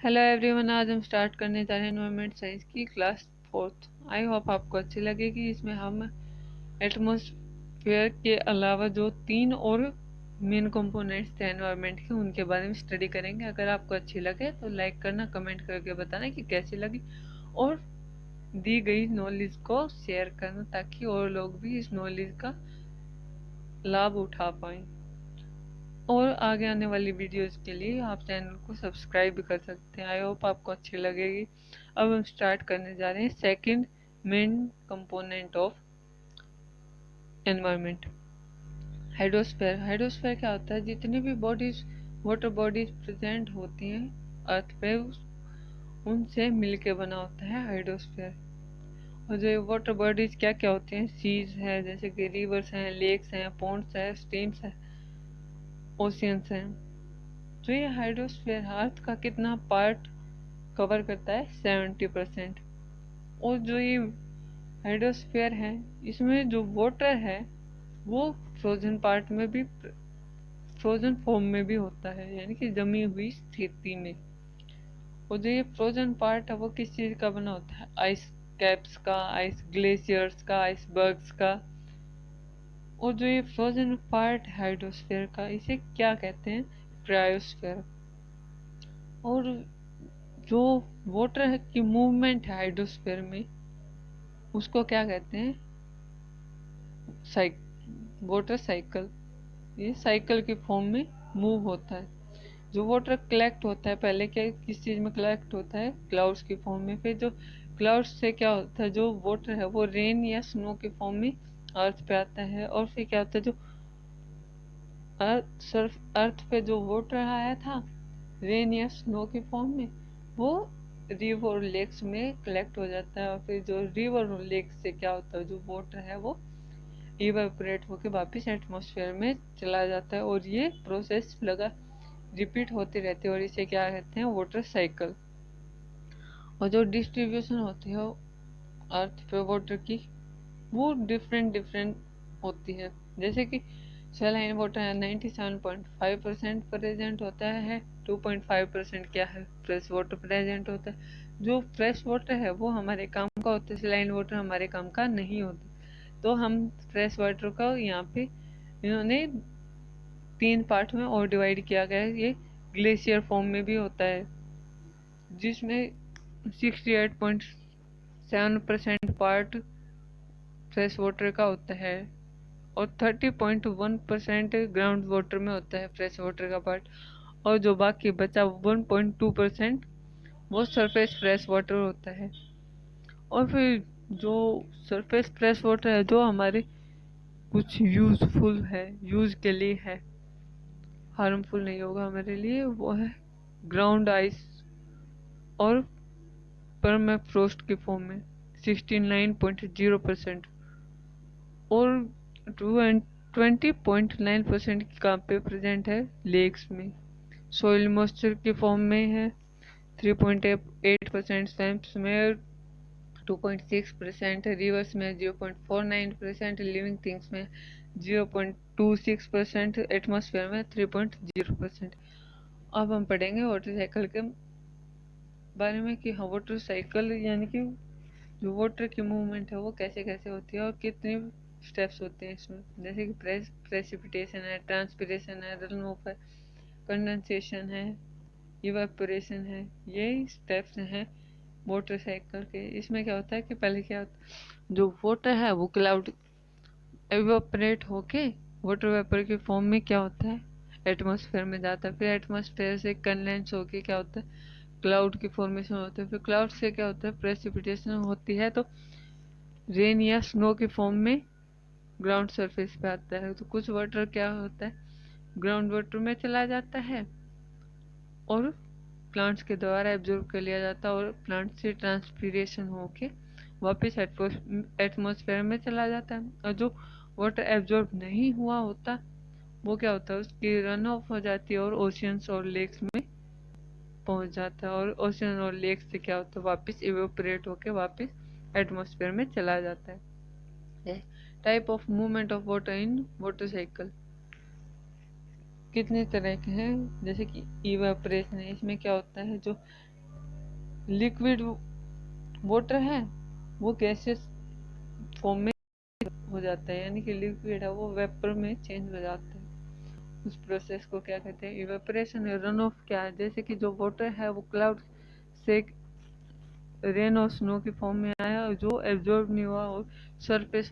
Hello everyone, आज हम start करने जा रहे हैं एनवायरमेंट साइंस की क्लास 4th। आई होप आपको अच्छी लगेगी। इसमें हम एटमॉस्फेयर के अलावा जो 3 और मेन कंपोनेंट्स थे एनवायरमेंट के, उनके बारे में स्टडी करेंगे। अगर आपको अच्छी लगे तो लाइक करना, कमेंट करके बताना कि कैसी लगी, और दी गई नॉलेज को शेयर करना ताकि और लोग भी इस नॉलेज का लाभ उठा पाएँ। और आगे आने वाली वीडियोस के लिए आप चैनल को सब्सक्राइब भी कर सकते हैं। आई होप आपको अच्छी लगेगी। अब हम स्टार्ट करने जा रहे हैं second main component of environment, hydrosphere. Hydrosphere क्या होता है? जितनी भी बॉडीज, वाटर बॉडीज प्रेजेंट होती हैं अर्थ पे, उनसे मिलके बना होता है हाइड्रोस्फीयर। और जो वाटर बॉडीज क्या क्या होती हैं? सीज है, जैसे कि रिवर्स हैं, लेक्स हैं, पॉन्ड्स हैं, स्ट्रीम्स हैं, ओशियंस हैं। तो ये हाइड्रोस्फीयर अर्थ का कितना पार्ट कवर करता है? 70%। और जो ये हाइड्रोस्फीयर है, इसमें जो वाटर है वो फ्रोजन पार्ट में भी, फ्रोजन फॉर्म में भी होता है, यानी कि जमी हुई स्थिति में। और जो ये फ्रोजन पार्ट है वो किस चीज का बना होता है? आइस कैप्स का, आइस ग्लेशियर्स का, आइसबर्ग्स का। और जो ये फ्रोजन पार्ट हाइड्रोस्फीयर का, इसे क्या कहते हैं? क्रायोस्फीयर। और जो वाटर की मूवमेंट है हाइड्रोस्फीयर में, उसको क्या कहते हैं? Water cycle. ये साइकिल की फॉर्म में मूव होता है। जो वाटर कलेक्ट होता है, पहले क्या किस चीज में कलेक्ट होता है? क्लाउड्स की फॉर्म में। फिर जो क्लाउड्स से क्या होता है, जो वाटर है वो रेन या स्नो की फॉर्म में अर्थ पे आता है। और फिर क्या होता है, जो अर्थ पे जो वाटर आया था रेन या स्नो की फॉर्म में, वो रिवर और लेक्स में कलेक्ट हो जाता है। और फिर जो रिवर और लेक्स से क्या होता है, जो वाटर है वो इवेपोरेट होकर वापस एटमॉस्फेयर में चला जाता है। और ये प्रोसेस लगा रिपीट होती रहती है, और इसे क्या कहते हैं? Water cycle. और जो डिस्ट्रीब्यूशन होती है अर्थ पे वाटर की, वो डिफरेंट डिफरेंट होती है। जैसे कि सैलाइन वाटर 97.5% प्रेजेंट होता है, 2.5% क्या है? फ्रेश वाटर प्रेजेंट होता है। जो फ्रेश वाटर है वो हमारे काम का होता है, सैलाइन वाटर हमारे काम का नहीं होता। तो हम फ्रेश वाटर का यहाँ पे इन्होंने 3 पार्ट में और डिवाइड किया गया है। ये ग्लेशियर फॉर्म में भी होता है, जिसमें 68.7% पार्ट फ्रेश वाटर का होता है, और 30.1% ग्राउंड वाटर में होता है फ्रेश वाटर का पार्ट। और जो बाकी बचा 1.2% वो सरफेस फ्रेश वाटर होता है। और फिर जो सरफेस फ्रेश वाटर है, जो हमारे कुछ यूजफुल है, यूज के लिए है, हार्मफुल नहीं होगा हमारे लिए, वो है ग्राउंड आइस और परमाफ्रोस्ट की फॉर्म में 69.0%। और 20.9% कहाँ पे प्रेजेंट है? लेक्स में। सोइल मॉइस्चर की फॉर्म में है 3.8%, स्वैम्प्स में 2.6%, रिवर्स में 0.49%, लिविंग थिंग्स में 0.26%, एटमॉस्फेयर में 3.0%। अब हम पढ़ेंगे वाटर साइकिल के बारे में कि हाँ, वाटर साइकिल यानी कि जो वाटर की मूवमेंट है वो कैसे कैसे होती है और कितने स्टेप्स होते हैं इसमें। जैसे कि प्रेसिपिटेशन है, ट्रांसपिरेशन है, रन ऑफ है, कंडेंसेशन है, इवेपोरेशन है। ये स्टेप्स हैं वाटर साइकिल के। इसमें क्या होता है कि पहले क्या होता है, जो वाटर है वो क्लाउड इवेपोरेट होके वाटर वेपर के फॉर्म में क्या होता है? एटमॉस्फेयर में जाता है। फिर एटमॉस्फेयर से कंडेंस होके क्या होता है? क्लाउड की फॉर्मेशन होती है। फिर क्लाउड से क्या होता है? प्रेसिपिटेशन होती है, तो रेन या स्नो की फॉर्म में ग्राउंड सरफेस पे आता है। तो कुछ वाटर क्या होता है? ग्राउंड वाटर में चला जाता है और प्लांट्स के द्वारा एब्जॉर्ब कर लिया जाता है, और प्लांट से ट्रांसपीरेशन होके वापस एटमॉस्फेयर में चला जाता है। और जो वाटर एब्जॉर्ब नहीं हुआ होता वो क्या होता है? उसकी रन ऑफ हो जाती है और ओशियंस और लेक्स में पहुंच जाता है। और ओशियन और लेक्स से क्या होता है? वापस इवेपोरेट होके वापस एटमॉस्फेयर में चला जाता है। Type of movement of water in water cycle. कितने तरह के हैं, जैसे कि इवेपोरेशन है, इसमें क्या होता है, जो लिक्विड वाटर है वो गैसेस फॉर्म में हो जाता है, यानी कि लिक्विड है वो वेपर में चेंज हो जाता है। उस प्रोसेस को क्या कहते हैं, इवेपोरेशन। रन ऑफ क्या है, जैसे कि जो वाटर है वो क्लाउड से रेन और स्नो की फॉर्म में आया और जो एब्जॉर्ब नहीं हुआ और सरफेस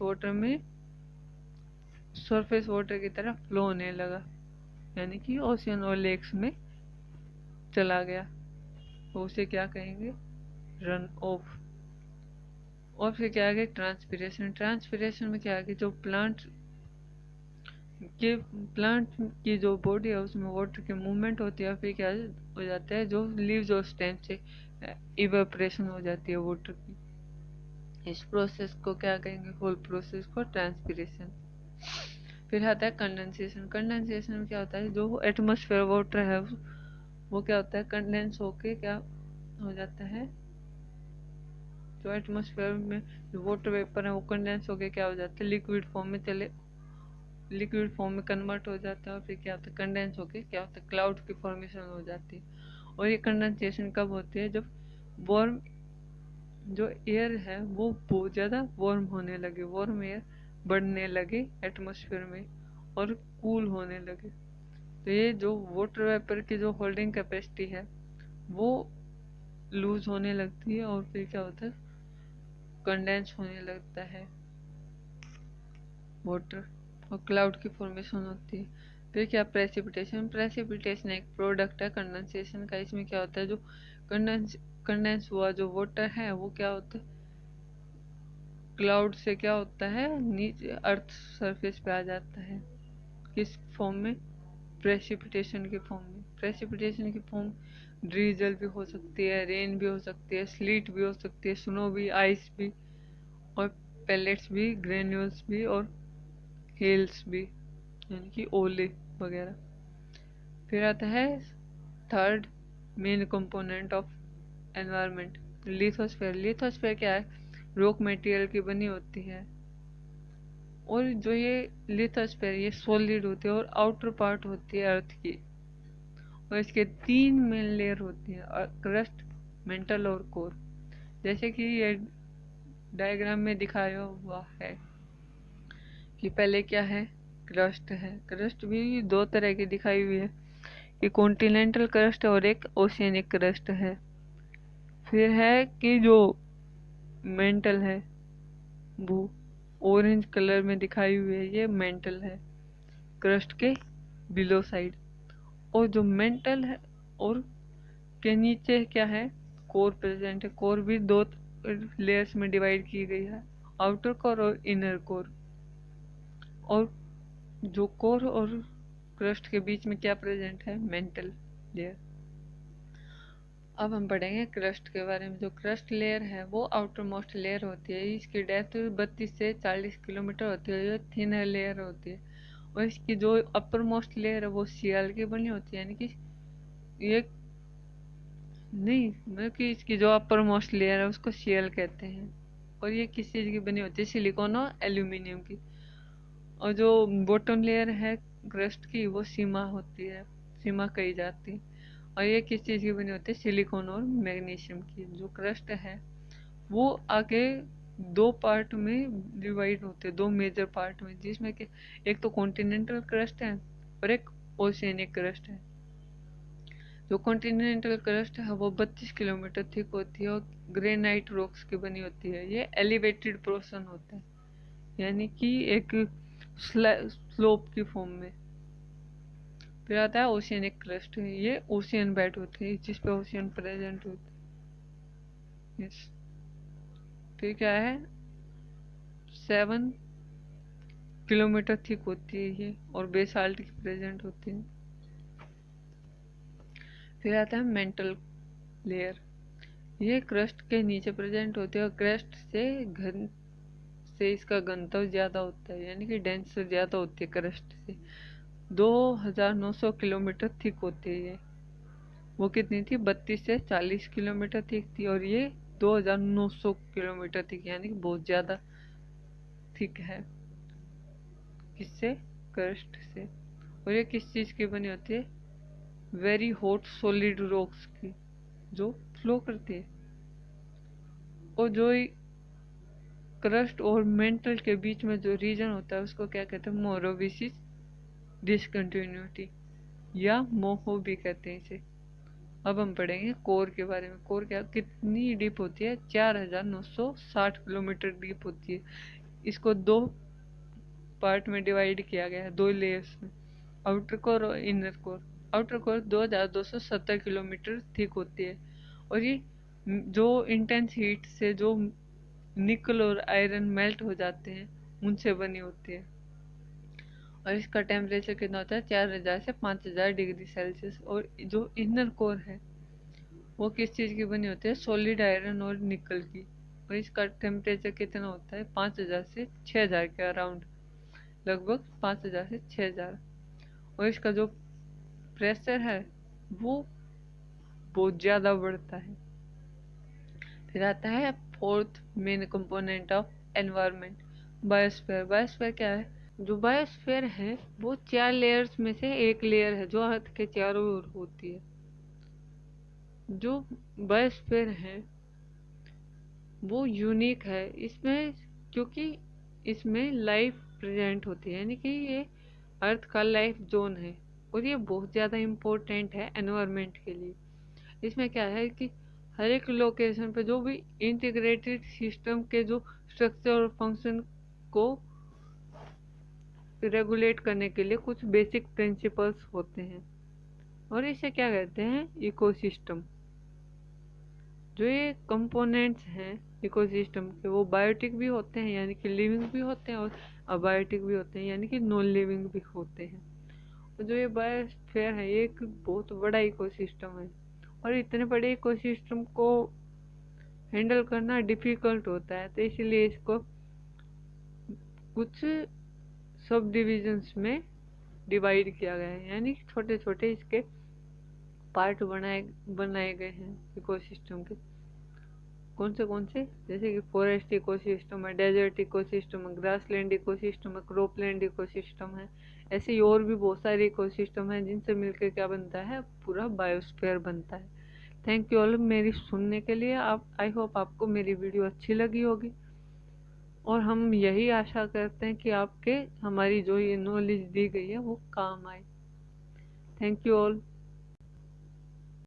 वाटर की तरह फ्लो होने लगा, यानी कि ओशियन और लेक्स में चला गया, तो उसे क्या कहेंगे, रन ऑफ। और फिर क्या आगे, ट्रांसपिरेशन। ट्रांसपिरेशन में क्या आगे, जो प्लांट की जो बॉडी है उसमें वाटर की मूवमेंट होती है, फिर क्या हो जाता है, जो लीव्स और स्टेम से इवेपोरेशन हो जाती है वाटर की। इस प्रोसेस को क्या कहेंगे, होल प्रोसेस को ट्रांसपिरेशन। फिर आता है कंडेंसेशन। कंडेंसेशन में क्या होता है, जो एटमॉस्फेयर वाटर है वो क्या होता है, कंडेंस होके क्या हो जाता है, जो एटमॉस्फेयर में जो वाटर वेपर है वो कंडेंस होके क्या हो जाता है, लिक्विड फॉर्म में कन्वर्ट हो जाता है, और फिर क्या होता है, कंडेंस होके क्या होता है, क्लाउड की फॉर्मेशन हो जाती है। और ये कंडेंसेशन कब होती है, जब वार्म जो एयर है वो बहुत ज़्यादा वार्म होने लगे, वार्म एयर बढ़ने लगे एटमॉस्फेयर में और कूल होने लगे, तो ये जो वाटर वेपर की जो होल्डिंग कैपेसिटी है वो लूज होने लगती है, और फिर क्या होता है, कंडेंस होने लगता है वाटर और क्लाउड की फॉर्मेशन होती है। फिर क्या, प्रेसिपिटेशन। प्रेसिपिटेशन एक प्रोडक्ट है कंडेंसेशन का। इसमें क्या होता है, जो कंडेंस हुआ जो वाटर है वो क्या होता है, क्लाउड से क्या होता है, नीचे अर्थ सरफेस पे आ जाता है, किस फॉर्म में, प्रेसिपिटेशन के फॉर्म में। प्रेसिपिटेशन की फॉर्म ड्रीजल भी हो सकती है, रेन भी हो सकती है, स्लीट भी हो सकती है, स्नो भी, आइस भी, और पेलेट्स भी, ग्रेन्यूल्स भी, और हेल्स भी, यानी कि ओले वगैरह। फिर आता है third main component of environment, lithosphere. Lithosphere क्या है, रॉक मटेरियल की बनी होती है, और जो ये लिथोस्फेयर ये सॉलिड होती है और आउटर पार्ट होती है अर्थ की, और इसके 3 मेन लेयर होती है, क्रस्ट, मेंटल और कोर। जैसे कि ये डायग्राम में दिखाया हुआ है कि पहले क्या है, क्रस्ट है। क्रस्ट भी 2 तरह की दिखाई हुई है, कि कॉन्टिनेंटल क्रस्ट और एक ओशियनिक क्रस्ट है। फिर है कि जो मेंटल है, वो ऑरेंज कलर में दिखाई हुई है, ये मेंटल है क्रस्ट के बिलो साइड। और जो मेंटल है और के नीचे क्या है, कोर प्रेजेंट है। कोर भी 2 लेयर्स में डिवाइड की गई है, आउटर कोर और इनर कोर। और जो कोर और क्रस्ट के बीच में क्या प्रेजेंट है, मेंटल लेयर। अब हम पढ़ेंगे क्रस्ट के बारे में। जो क्रस्ट लेयर है वो आउटर मोस्ट लेयर होती है, इसकी डेप्थ 32 से 40 किलोमीटर होती है, ये थिनर लेयर होती है। और इसकी जो अपर मोस्ट लेयर है वो सीएल की बनी होती है, यानी कि ये नहीं, मतलब कि इसकी जो अपर मोस्ट लेयर है उसको सीएल कहते हैं। और ये किस चीज़ की बनी होती है, सिलिकॉन और एल्यूमिनियम की। और जो बॉटम लेयर है क्रस्ट की वो सीमा होती है, सीमा कही जाती है। और ये किस चीज़ की बनी होती है, सिलिकॉन और मैग्नीशियम की। जो क्रस्ट है वो आगे 2 पार्ट में डिवाइड होते हैं, 2 मेजर पार्ट में, जिसमें कि एक तो कॉन्टिनेंटल क्रस्ट है और एक ओशियनिक क्रस्ट है। जो कॉन्टिनेंटल क्रस्ट है वो 32 किलोमीटर थिक होती है और ग्रेनाइट रॉक्स की बनी होती है। ये एलिवेटेड पोर्शन होता है, यानी कि एक स्लोप की फॉर्म में। फिर आता है ओशियनिक क्रस्ट, ये ओशियन बेड होते हैं जिस पे ओशियन प्रेजेंट होते हैं। यस। फिर क्या है, 7 किलोमीटर थिक होती है ये, और बेसाल्ट की प्रेजेंट होती है। फिर आता है मेंटल लेयर, ये क्रस्ट के नीचे प्रेजेंट होती है और क्रस्ट से इसका घनत्व ज्यादा होता है, यानी कि डेंस ज्यादा होती है क्रस्ट से। 2900 किलोमीटर थिक होती है ये। वो कितनी थी, 32 से 40 किलोमीटर थिक थी, और ये 2900 किलोमीटर थिक, यानी कि बहुत ज्यादा थिक है, किससे, क्रस्ट से। और ये किस चीज़ की बनी होती है? वेरी हॉट सॉलिड रॉक्स की, जो फ्लो करती है। और जो क्रस्ट और मेंटल के बीच में जो रीजन होता है उसको क्या कहते हैं? मोरोविसिस डिसकंटिन्यूटी या मोहो भी कहते हैं इसे। अब हम पढ़ेंगे कोर के बारे में। कोर क्या कितनी डीप होती है? 4960 किलोमीटर डीप होती है। इसको दो पार्ट में डिवाइड किया गया है, दो लेयर्स में, आउटर कोर और inner core. Outer core 2270 kilometre thick होती है और ये जो इंटेंस हीट से जो निकल और आयरन मेल्ट हो जाते हैं उनसे बनी होती है। और इसका टेम्परेचर कितना होता है? 4000 से 5000 डिग्री सेल्सियस। और जो इनर कोर है वो किस चीज़ की बनी होती है? सॉलिड आयरन और निकल की। और इसका टेम्परेचर कितना होता है? 5000 से 6000 के अराउंड, लगभग 5000 से 6000। और इसका जो प्रेशर है वो बहुत ज़्यादा बढ़ता है। फिर आता है fourth main component of environment, biosphere. Biosphere क्या है? जो बायोस्फीयर है वो 4 लेयर्स में से एक लेयर है जो अर्थ के चारों ओर होती है। जो बायोस्फीयर है वो यूनिक है इसमें, क्योंकि इसमें लाइफ प्रेजेंट होती है, यानी कि ये अर्थ का लाइफ जोन है और ये बहुत ज़्यादा इम्पोर्टेंट है एनवायरनमेंट के लिए। इसमें क्या है कि हर एक लोकेशन पे जो भी इंटीग्रेटेड सिस्टम के जो स्ट्रक्चर और फंक्शन को रेगुलेट करने के लिए कुछ बेसिक प्रिंसिपल्स होते हैं और इसे क्या कहते हैं? इकोसिस्टम। जो ये कंपोनेंट्स हैं इकोसिस्टम के वो बायोटिक भी होते हैं, यानी कि लिविंग भी होते हैं, और अबायोटिक भी होते हैं, यानी कि नॉन लिविंग भी होते हैं। और जो ये बायोस्फीयर है ये एक बहुत बड़ा इकोसिस्टम है और इतने बड़े इकोसिस्टम को हैंडल करना डिफिकल्ट होता है, तो इसीलिए इसको कुछ सब डिविजन्स में डिवाइड किया गया है, यानी छोटे छोटे इसके पार्ट बनाए गए हैं इकोसिस्टम के। कौन से? जैसे कि फॉरेस्ट इकोसिस्टम है, डेजर्ट इकोसिस्टम है, ग्रासलैंड इकोसिस्टम है, क्रॉपलैंड इकोसिस्टम है। ऐसे ही और भी बहुत सारे इकोसिस्टम हैं जिनसे मिलकर क्या बनता है? पूरा बायोस्फीयर बनता है। थैंक यू ऑल मेरी सुनने के लिए। आप, आई होप आपको मेरी वीडियो अच्छी लगी होगी और हम यही आशा करते हैं कि आपके हमारी जो ये नॉलेज दी गई है वो काम आए। Thank you all.